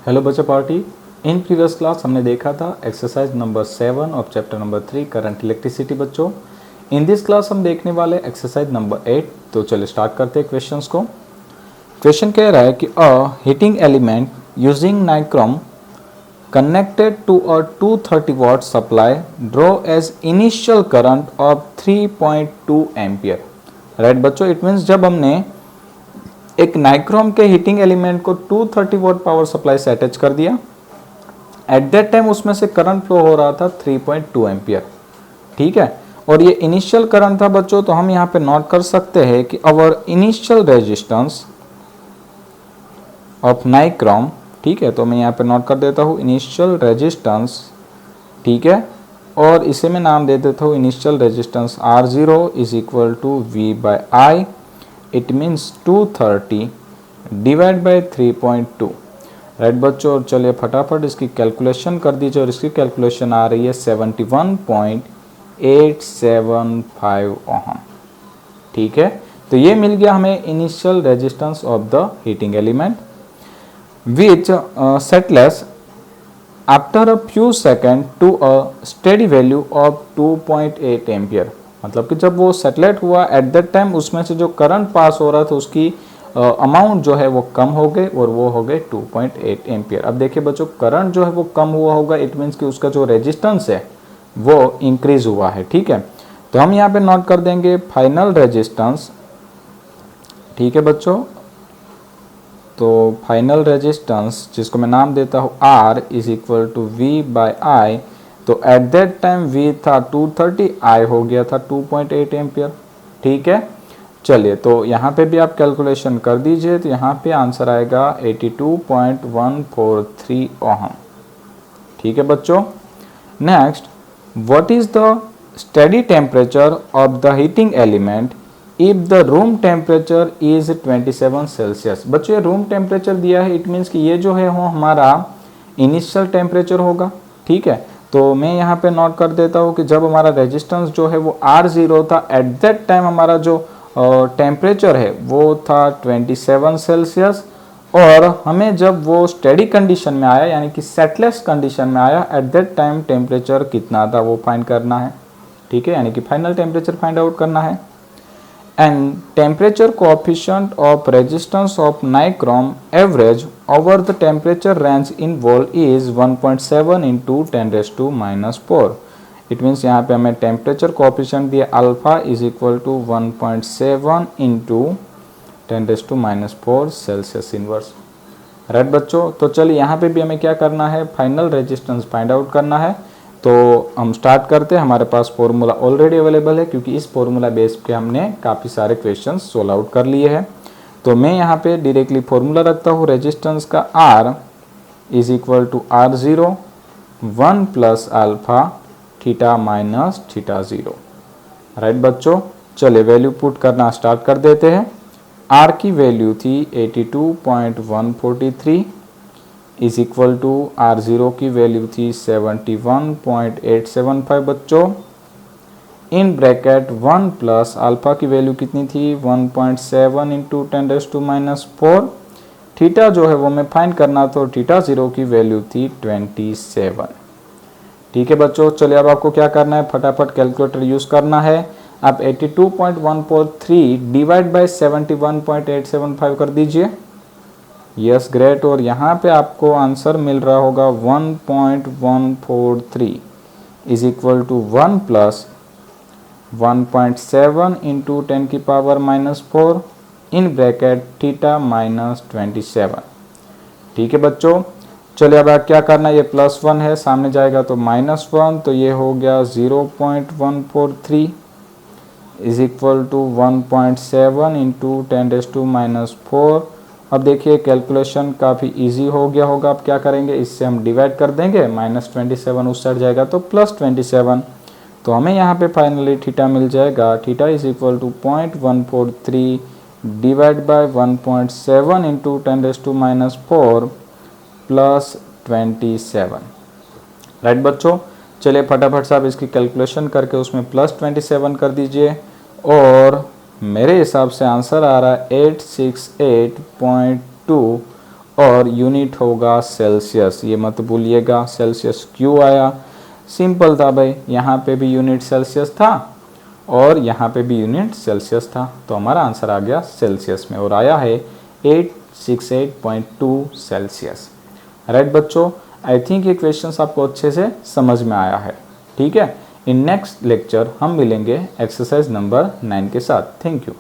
Hello बच्चा party. In previous class हमने देखा था exercise number 7 of chapter number 3 current electricity बच्चों। इन दिस क्लास हम देखने वाले एक्सरसाइज नंबर 8। तो चलिए स्टार्ट करते हैं क्वेश्चंस को। क्वेश्चन कह रहा है कि अ heating element using nichrome connected to a 230 watt supply draw as initial current of 3.2 ampere। Right बच्चों, इट मीन्स जब हमने एक नाइक्रोम के हीटिंग एलिमेंट को 230 वोल्ट पावर सप्लाई से अटैच कर दिया, एट दैट टाइम उसमें से करंट फ्लो हो रहा था 3.2 एम्पियर। ठीक है, और ये इनिशियल करंट था बच्चों, तो हम यहाँ पे नोट कर सकते हैं कि अवर इनिशियल रेजिस्टेंस ऑफ नाइक्रोम, ठीक है, तो मैं यहाँ पे नोट कर देता हूँ इनिशियल रेजिस्टेंस, ठीक है, और इसे मैं नाम दे देता हूँ initial resistance R0 is equal to V/I। It means 230 divide by 3.2। Right बच्चों, और चलिए फटाफट इसकी कैलकुलेशन कर दीजिए, और इसकी कैलकुलेशन आ रही है 71.875 ओहम। ठीक है, तो ये मिल गया हमें initial resistance of the heating element which settles after a few seconds to a steady value of 2.8 ampere. मतलब कि जब वो सेटलेट हुआ एट दैट टाइम उसमें से जो करंट पास हो रहा था उसकी अमाउंट जो है वो कम हो गई, और वो हो गए 2.8 एम्पियर। अब देखिए बच्चों, करंट जो है वो कम हुआ होगा, इट मीन्स कि उसका जो रेजिस्टेंस है वो इंक्रीज हुआ है। ठीक है, तो हम यहाँ पे नोट कर देंगे फाइनल रेजिस्टेंस। ठीक है बच्चों, तो फाइनल रेजिस्टेंस जिसको मैं नाम देता हूँ R is equal to V/I। तो एट दैट टाइम V था 230, I हो गया था 2.8 एम्पियर। ठीक है, चलिए तो यहाँ पे भी आप कैलकुलेशन कर दीजिए, तो यहाँ पे आंसर आएगा 82.143 ओहम। ठीक है बच्चों, next, what is the steady temperature of the heating element if the room temperature is 27 Celsius. बच्चों ये रूम टेम्परेचर दिया है, इट मीन्स कि ये जो है वो हमारा इनिशियल टेम्परेचर होगा। ठीक है, तो मैं यहाँ पे नोट कर देता हूँ कि जब हमारा रेजिस्टेंस जो है वो R0 था, एट दैट टाइम हमारा जो टेम्परेचर है वो था 27 सेल्सियस, और हमें जब वो स्टेडी कंडीशन में आया यानी कि सेटलेस कंडीशन में आया, एट दैट टाइम टेम्परेचर कितना था वो फाइंड करना है। ठीक है, यानी कि फाइनल टेम्परेचर फाइंड आउट करना है। And temperature coefficient of resistance of nichrome average over the temperature range involved is 1.7 into 10⁻⁻⁴। It means यहाँ पे हमें temperature coefficient दिया alpha is equal to 1.7 into 10⁻⁴ Celsius inverse. Right बच्चों, तो चलिए यहाँ पे भी हमें क्या करना है, फाइनल रेजिस्टेंस फाइंड आउट करना है। तो हम स्टार्ट करते हैं। हमारे पास फॉर्मूला ऑलरेडी अवेलेबल है, क्योंकि इस फॉर्मूला बेस पे हमने काफ़ी सारे क्वेश्चंस सोल्व आउट कर लिए हैं। तो मैं यहाँ पे डायरेक्टली फॉर्मूला रखता हूँ रेजिस्टेंस का R is equal to R0 1 plus alpha theta minus theta 0। Right बच्चों, चलिए वैल्यू पुट करना स्टार्ट कर देते हैं। R की वैल्यू थी 82.143 इज इक्वल टू R0 की वैल्यू थी 71.875 बच्चों। इन ब्रैकेट 1 प्लस अल्फा की वैल्यू कितनी थी 1.7 इंटू 10⁻⁴। थीटा जो है वो मैं फाइंड करना, तो थीटा 0 की वैल्यू थी 27। ठीक है बच्चों, चलिए अब आपको क्या करना है, फटाफट कैलकुलेटर यूज करना है। आप 82.143 डिवाइड बाई 71.875 कर दीजिए। यस ग्रेट, और यहाँ पे आपको आंसर मिल रहा होगा 1.143 is equal to 1 plus 1.7 into 10⁻⁻⁴ in bracket theta minus 27। ठीक है बच्चों, चलिए अब क्या करना है, ये +1 है, सामने जाएगा तो -1, तो ये हो गया 0.143 इज इक्वल टू 1.7 इंटू 10⁻⁴। अब देखिए कैलकुलेशन काफ़ी इजी हो गया होगा। अब क्या करेंगे, इससे हम डिवाइड कर देंगे, -27 उस साइड जाएगा तो +27, तो हमें यहाँ पे फाइनली थीटा मिल जाएगा। Theta is equal to 0.143 divide by 1.7 into 10⁻⁴ plus 27। Right बच्चों, चलिए फटाफट से आप इसकी कैलकुलेशन करके उसमें +27 कर दीजिए, और मेरे हिसाब से आंसर आ रहा है 868.2 और यूनिट होगा सेल्सियस। ये मत भूलिएगा सेल्सियस क्यों आया, सिंपल था भाई, यहाँ पे भी यूनिट सेल्सियस था और यहाँ पे भी यूनिट सेल्सियस था, तो हमारा आंसर आ गया सेल्सियस में और आया है 868.2 सेल्सियस। राइट बच्चों, आई थिंक ये क्वेश्चंस आपको अच्छे से समझ में आया है। ठीक है, इन नेक्स्ट लेक्चर हम मिलेंगे एक्सरसाइज नंबर 9 के साथ। Thank you.